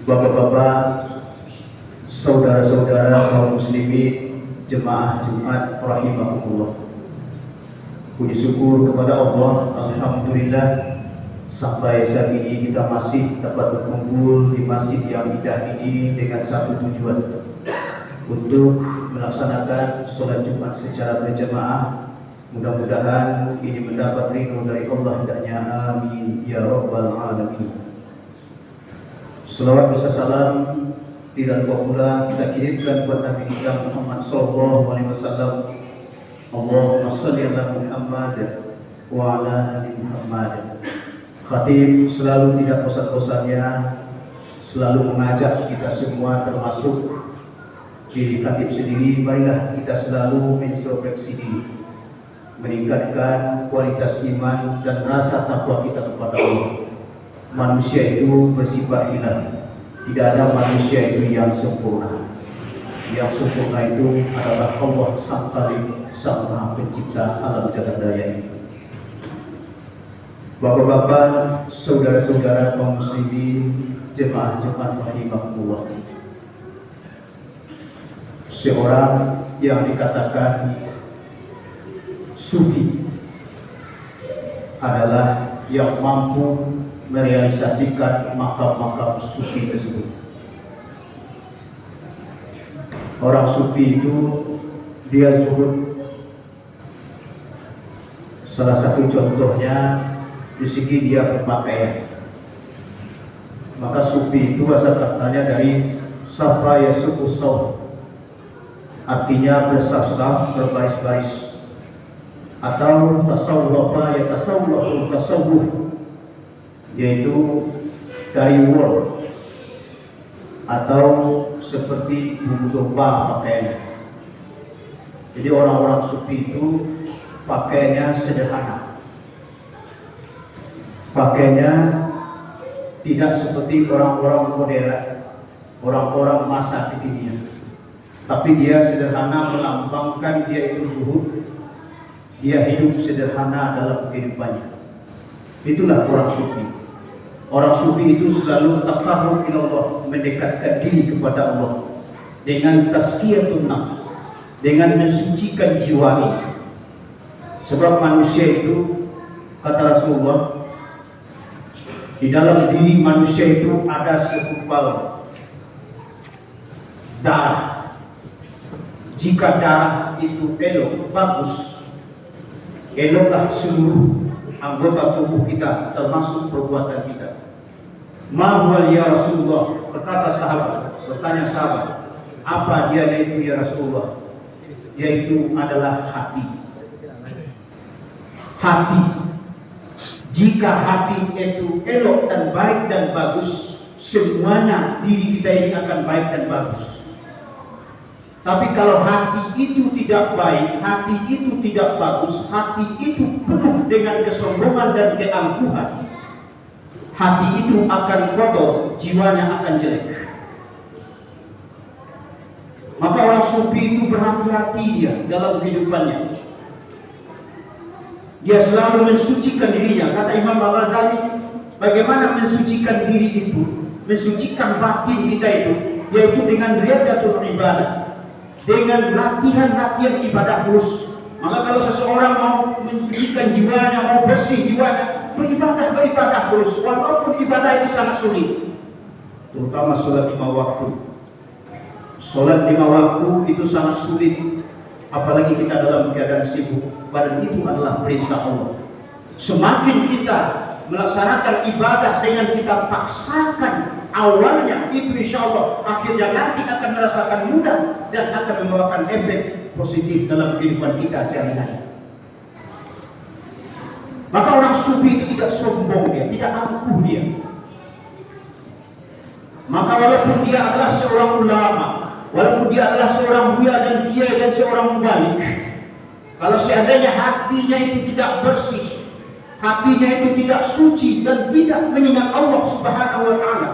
Bapak-bapak, saudara-saudara kaum muslimin, jemaah Jumat rahimakumullah. Puji syukur kepada Allah, alhamdulillah sampai saat ini kita masih dapat berkumpul di masjid yang indah ini dengan satu tujuan, untuk melaksanakan sholat Jumat secara berjamaah. Mudah-mudahan ini mendapat ridho dari Allah hendaknya, amin ya rabbal alamin. Selawat beserta salam tidak lupa pula kita kirimkan buat Nabi kita Muhammad sallallahu alaihi wasallam. Allahumma shalli ala Muhammad wa ala ali Muhammad. Khatib selalu tidak bosan-bosannya selalu mengajak kita semua, termasuk diri khatib sendiri, marilah kita selalu introspeksi diri, meningkatkan kualitas iman dan rasa takwa kita kepada Allah. Manusia itu bersifat hilal, tidak ada manusia itu yang sempurna. Yang sempurna itu adalah Allah Sang Khalik, Sang Maha Pencipta alam jagat raya ini. Bapak-bapak, saudara-saudara kaum muslimin, jemaah Jumat rahimakumullah. Seorang yang dikatakan sufi adalah yang mampu merealisasikan makam-makam sufi tersebut. Orang sufi itu dia zuhud. Salah satu contohnya di segi dia berpakaian. Maka sufi itu asal katanya dari safa yasuku saw, artinya bersaf-saf, berbaris-baris, atau tasawwafa ya tasawwafu tasawwuf, yaitu dari wol atau seperti bulu domba pakaiannya. Jadi orang-orang sufi itu pakaiannya sederhana, pakaiannya tidak seperti orang-orang modern, orang-orang masa kekinian, tapi dia sederhana, melambangkan dia itu zuhud, dia hidup sederhana dalam kehidupannya. Itulah orang sufi. Orang sufi itu selalu taqarrub ila Allah, mendekatkan diri kepada Allah dengan tazkiyatun nafs, dengan mensucikan jiwa ini. Sebab manusia itu, kata Rasulullah, di dalam diri manusia itu ada segumpal darah. Jika darah itu elok, bagus, eloklah seluruh anggota tubuh kita, termasuk perbuatan kita. Ma huwa ya Rasulullah, berkata sahabat, bertanya sahabat, apa dia itu ya Rasulullah? Yaitu adalah hati. Hati. Jika hati itu elok dan baik dan bagus, semuanya diri kita ini akan baik dan bagus. Tapi kalau hati itu tidak baik, hati itu tidak bagus, hati itu penuh dengan kesombongan dan keangkuhan, hati itu akan kotor, jiwanya akan jelek. Maka orang sufi itu berhati-hati dia dalam kehidupannya. Dia selalu mensucikan dirinya. Kata Imam Al-Ghazali, bagaimana mensucikan diri itu, mensucikan batin kita itu, yaitu dengan riyadatul ibadah, dengan latihan-latihan ibadah terus. Maka kalau seseorang mau mensucikan jiwanya, mau bersih jiwanya, beribadah terus, walaupun ibadah itu sangat sulit, terutama sholat 5 waktu. Sholat 5 waktu itu sangat sulit, apalagi kita dalam keadaan sibuk. Padahal itu adalah perintah Allah. Semakin kita melaksanakan ibadah dengan kita paksakan awalnya, itu insya Allah akhirnya nanti akan merasakan mudah dan akan membawakan efek positif dalam kehidupan kita sehari-hari. Maka orang sufi itu tidak sombong dia, tidak angkuh dia. Maka walaupun dia adalah seorang ulama, walaupun dia adalah seorang buya dan kiai dan seorang mubalik, kalau seandainya hatinya itu tidak bersih, hatinya itu tidak suci dan tidak mengingat Allah Subhanahu wa Ta'ala,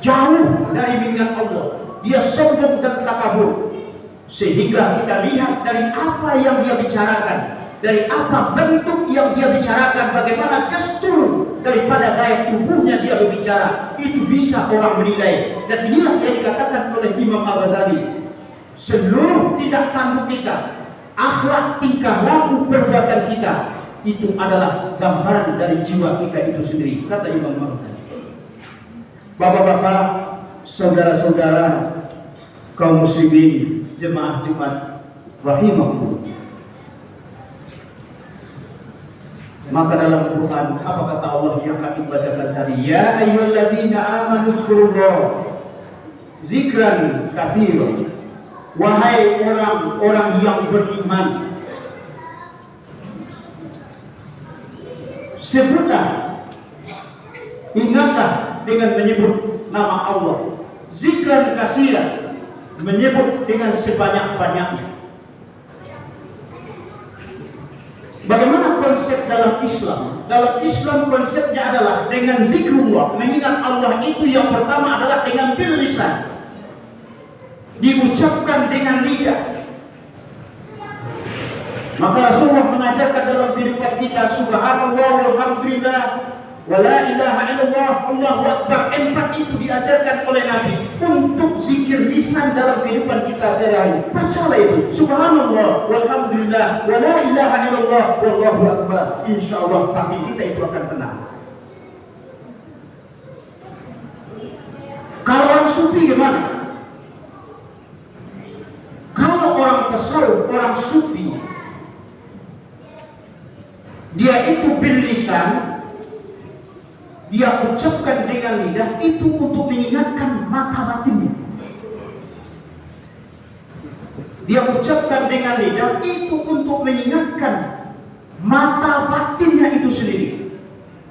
jauh dari mengingat Allah, dia sombong dan takabur, sehingga kita lihat dari apa yang dia bicarakan, dari apa bentuk yang dia bicarakan, bagaimana gestur daripada gaya tubuhnya dia berbicara, itu bisa orang menilai. Dan inilah yang dikatakan oleh Imam Al-Ghazali, seluruh tindak tanduk kita, akhlak, tingkah laku, perbuatan kita, itu adalah gambaran dari jiwa kita itu sendiri, kata Imam Al-Ghazali. Bapak-bapak, saudara-saudara, kaum muslimin, jemaah Jumat rahimahullah. Maka dalam Quran apa kata Allah yang kami bacakan tadi? Ya ayyuhalladzina amanu zkurullah zikran katsiran. Wahai orang-orang yang beriman, sebutlah, ingatlah dengan menyebut nama Allah. Zikran katsiran, menyebut dengan sebanyak-banyaknya. Bagaimana konsep dalam Islam? Dalam Islam konsepnya adalah dengan zikrullah, mengingat Allah itu yang pertama adalah dengan bil lisan, diucapkan dengan lidah. Maka Rasulullah mengajarkan dalam kehidupan kita, subhanallah walhamdulillah wala ilaha illallah Allahu akbar. Empat itu diajarkan oleh Nabi untuk zikir lisan dalam kehidupan kita sehari-hari. Bacalah itu, subhanallah walhamdulillah wala ilaha illallah wallahu akbar. Insyaallah hati kita itu akan tenang. Kalau orang sufi gimana? Kalau orang tasawuf, orang sufi, dia itu bil lisan, dia ucapkan dengan lidah, itu untuk mengingatkan mata batinnya. Dia ucapkan dengan lidah, itu untuk mengingatkan mata batinnya itu sendiri.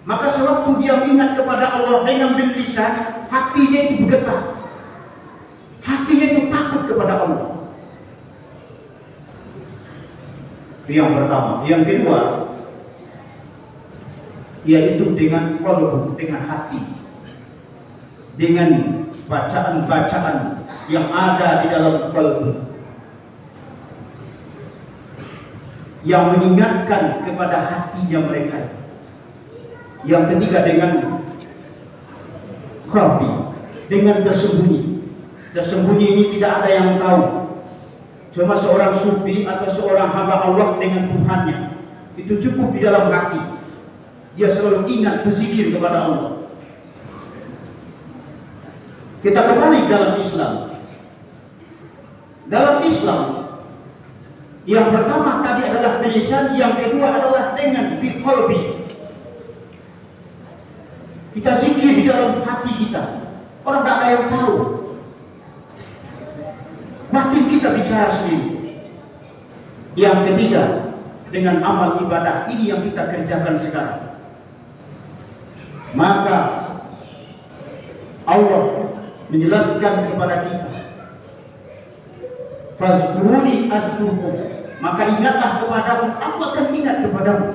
Maka sewaktu dia mengingat kepada Allah dengan bil lisan, hatinya itu bergetar, hatinya itu takut kepada Allah. Itu yang pertama. Yang kedua, yaitu dengan qalbu, dengan hati, dengan bacaan-bacaan yang ada di dalam qalbu, yang mengingatkan kepada hatinya mereka. Yang ketiga dengan khafi, dengan tersembunyi. Tersembunyi ini tidak ada yang tahu, cuma seorang sufi atau seorang hamba Allah dengan Tuhannya. Itu cukup di dalam hati. Dia selalu ingat berzikir kepada Allah. Kita kembali dalam Islam. Dalam Islam, yang pertama tadi adalah bilisan, yang kedua adalah dengan biqalbi. Kita zikir di dalam hati kita. Orang tak ada yang tahu. Makin kita bicara sendiri. Yang ketiga, dengan amal ibadah. Ini yang kita kerjakan sekarang. Maka Allah menjelaskan kepada kita, fazkuruni azkurkum, maka ingatlah kepadamu, aku akan ingat kepadamu.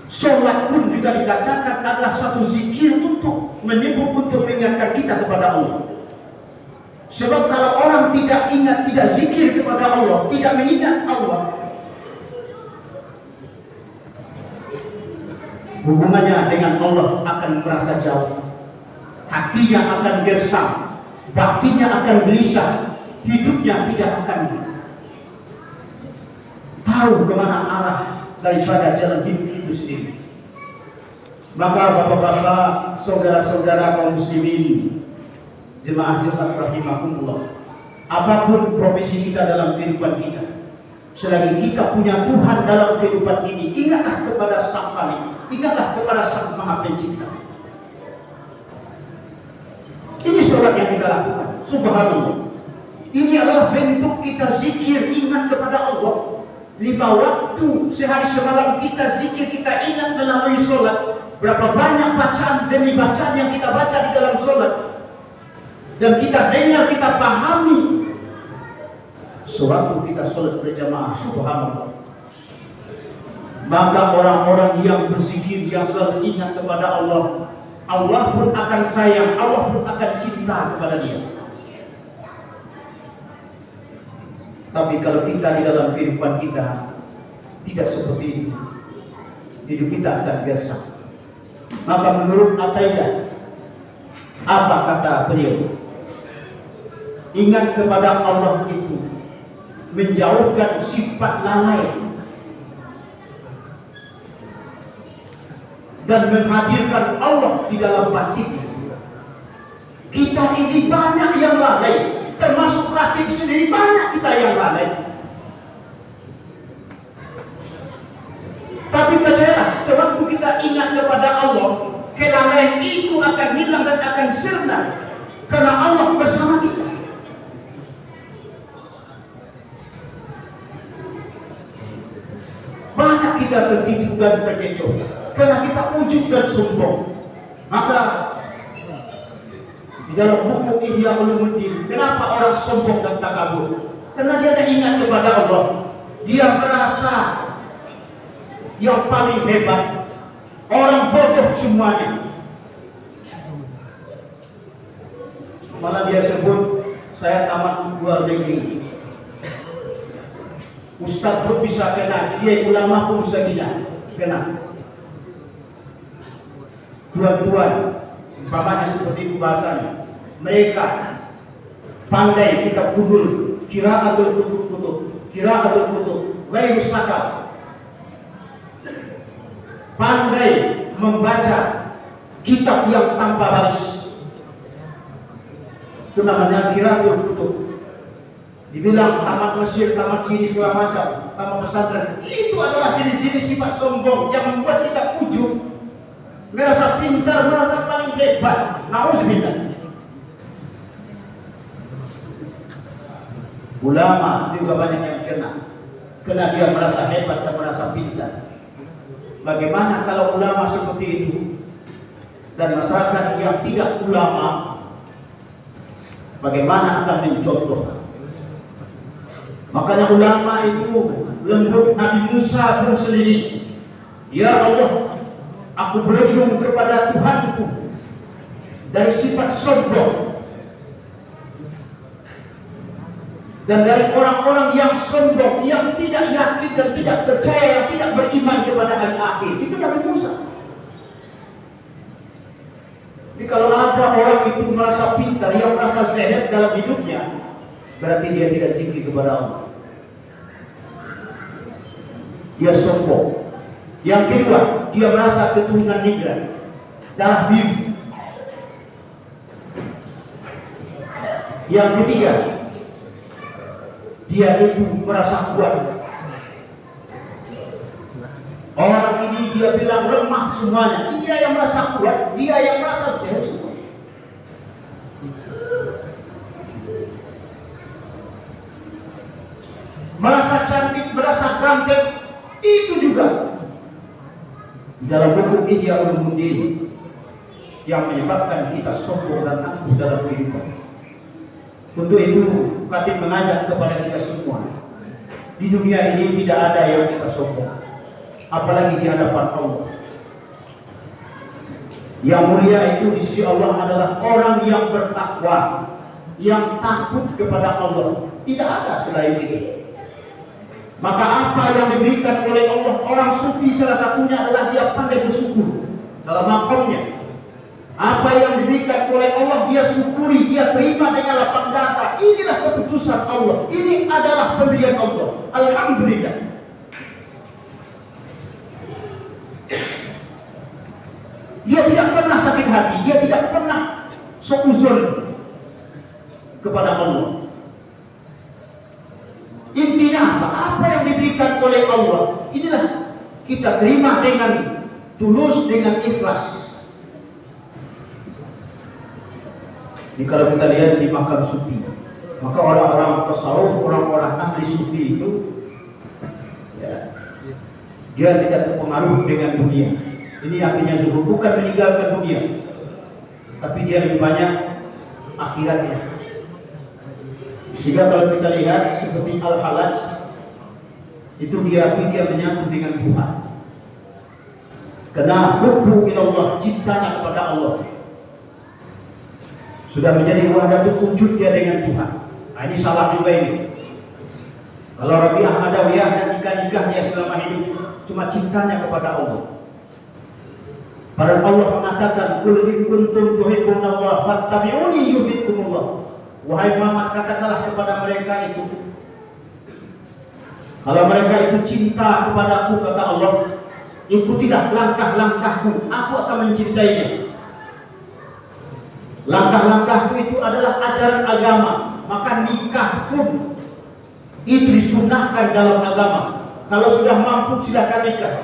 Sholat pun juga dikatakan adalah satu zikir untuk menyebut, untuk mengingatkan kita kepada Allah. Sebab kalau orang tidak ingat, tidak zikir kepada Allah, tidak mengingat Allah, hubungannya dengan Allah akan merasa jauh, hatinya akan gersang, batinnya akan gelisah, hidupnya tidak akan tahu kemana arah daripada jalan hidup itu sendiri. Maka bapak-bapak, saudara-saudara kaum muslimin, jemaah Jumat rahimahumullah, apapun profesi kita dalam kehidupan kita, selagi kita punya Tuhan dalam kehidupan ini, ingatlah kepada Sang Khalik, ingatlah kepada Sang Maha Pencipta. Ini sholat yang kita lakukan, subhanallah. Ini adalah bentuk kita zikir, ingat kepada Allah. 5 waktu sehari semalam kita zikir, kita ingat melalui sholat. Berapa banyak bacaan demi bacaan yang kita baca di dalam sholat, dan kita dengar, kita pahami sewaktu kita sholat berjamaah, subhanallah. Maka orang-orang yang berzikir, yang selalu ingat kepada Allah, Allah pun akan sayang, Allah pun akan cinta kepada dia. Tapi kalau kita di dalam kehidupan kita tidak seperti itu, hidup kita akan gersang. Maka menurut Ataidah, apa kata beliau? Ingat kepada Allah itu menjauhkan sifat lalai dan menghadirkan Allah di dalam batin. Kita ini banyak yang lalai, termasuk batin sendiri banyak kita yang lalai. Tapi percayalah, sewaktu kita ingat kepada Allah, kelalaian itu akan hilang dan akan sirna, karena Allah bersama kita. Banyak kita tertipu dan terkecoh karena kita ujub dan sombong. Maka di dalam buku Ihya Ulumuddin, kenapa orang sombong dan takabur? Karena dia tak ingat kepada Allah. Dia merasa yang paling hebat, orang bodoh semuanya. Malah dia sebut, saya tamat luar negeri, Ustaz pun bisa kena, kiai ulama pun bisa kena. Tuan-tuan, umpamanya seperti itu bahasanya, mereka pandai kita kubur, qiraatul kutub, ghairu sakal, pandai membaca kitab yang tanpa baris, itu namanya qiraatul kutub. Dibilang tamat Mesir, tamat sini segala macam, tamat pesantren, itu adalah jenis-jenis sifat sombong yang membuat kita ujub, merasa pintar, merasa paling hebat. Nauzubillah. Ulama juga banyak yang kena dia merasa hebat dan merasa pintar. Bagaimana kalau ulama seperti itu dan masyarakat yang tidak ulama, bagaimana akan mencontoh? Makanya ulama itu lembut. Nabi Musa pun sendiri, ya Allah, aku berlindung kepada Tuhanku dari sifat sombong dan dari orang-orang yang sombong, yang tidak yakin dan tidak percaya, yang tidak beriman kepada hari akhir. Itu Nabi Musa. Jadi kalau ada orang itu merasa pintar, yang merasa sehat dalam hidupnya, berarti dia tidak zikir kepada Allah. Dia sombong. Yang kedua, dia merasa keturunan nigra, darah biru. Yang ketiga, dia itu merasa kuat. Orang ini dia bilang lemah semuanya. Dia yang merasa kuat, dia yang merasa sehat semua. Merasa cantik, merasa ganteng, itu juga di dalam buku Ihya Ulumuddin yang menyebabkan kita sombong dan angkuh dalam kehidupan. Untuk itu, Khatib mengajak kepada kita semua, di dunia ini tidak ada yang kita sombong, apalagi di hadapan Allah. Yang mulia itu di sisi Allah adalah orang yang bertakwa, yang takut kepada Allah. Tidak ada selain itu. Maka apa yang diberikan oleh Allah, orang sufi salah satunya adalah dia pandai bersyukur dalam makomnya. Apa yang diberikan oleh Allah dia syukuri, dia terima dengan lapang dada. Inilah keputusan Allah, ini adalah pemberian Allah. Alhamdulillah. Dia tidak pernah sakit hati, dia tidak pernah seuzon kepada Allah. Intinya apa yang diberikan oleh Allah, inilah kita terima dengan tulus, dengan ikhlas. Jadi kalau kita lihat di makam sufi, maka orang-orang tasawuf, orang-orang ahli sufi itu, ya, dia tidak terpengaruh dengan dunia. Ini artinya zuhud, bukan meninggalkan dunia, tapi dia lebih banyak akhiratnya. Sehingga kalau kita lihat seperti Al-Halaj, itu dia menyatu dengan Tuhan. Karena hubbu ilallah, cintanya kepada Allah sudah menjadi wahdatul wujud dia dengan Tuhan. Nah, ini salah juga ini. Kalau Rabi'ah Adawiyah dan nikah-nikahnya selama hidup cuma cintanya kepada Allah. Padahal Allah mengatakan, "Qul in kuntum tuhibbunallaha fattabi'uni yuhibbukumullah." Wahai Muhammad, katakanlah kepada mereka itu, kalau mereka itu cinta kepadaku, kata Allah, ikutilah langkah-langkahku, aku akan mencintainya. Langkah-langkahku itu adalah ajaran agama, maka nikah pun itu disunahkan dalam agama. Kalau sudah mampu silakan nikah.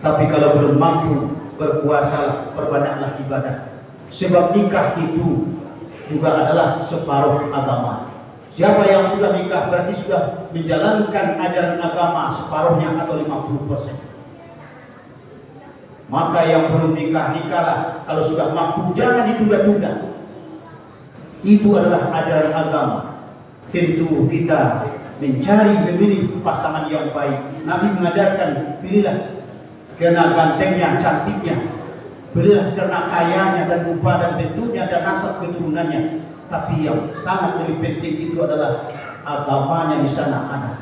Tapi kalau belum mampu, berpuasalah, perbanyaklah ibadah. Sebab nikah itu juga adalah separuh agama. Siapa yang sudah nikah berarti sudah menjalankan ajaran agama separuhnya atau 50%. Maka yang belum nikah, nikahlah. Kalau sudah mampu, jangan ditunda-tunda. Itu adalah ajaran agama. Tentu kita mencari, memilih pasangan yang baik. Nabi mengajarkan, pilihlah karena gantengnya, cantiknya, pilihlah karena kayanya dan rupa dan bentuknya dan nasab keturunannya. Tapi yang sangat lebih penting itu adalah agamanya di sana ada.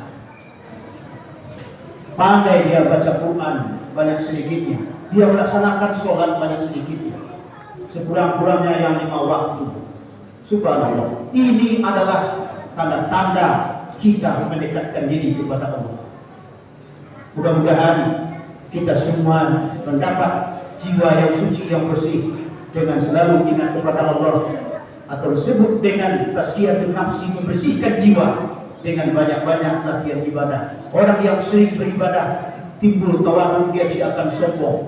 Pandai dia baca Quran banyak sedikitnya, dia melaksanakan sholat banyak sedikitnya, sekurang-kurangnya yang 5 waktu. Subhanallah, ini adalah tanda-tanda kita mendekatkan diri kepada Allah. Mudah-mudahan kita semua mendapat jiwa yang suci, yang bersih, dengan selalu ingat kepada Allah, atau disebut dengan tazkiyatun nafsi, membersihkan jiwa dengan banyak-banyak latihan ibadah. Orang yang sering beribadah timbul tawadhu, dia tidak akan sombong.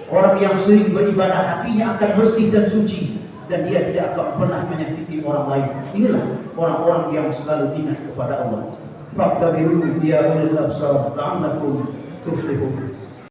Orang yang sering beribadah hatinya akan bersih dan suci, dan dia tidak akan pernah menyakiti orang lain. Inilah orang-orang yang selalu ingat kepada Allah. Fattabi'u ya ulil absar la'allakum tuflihun.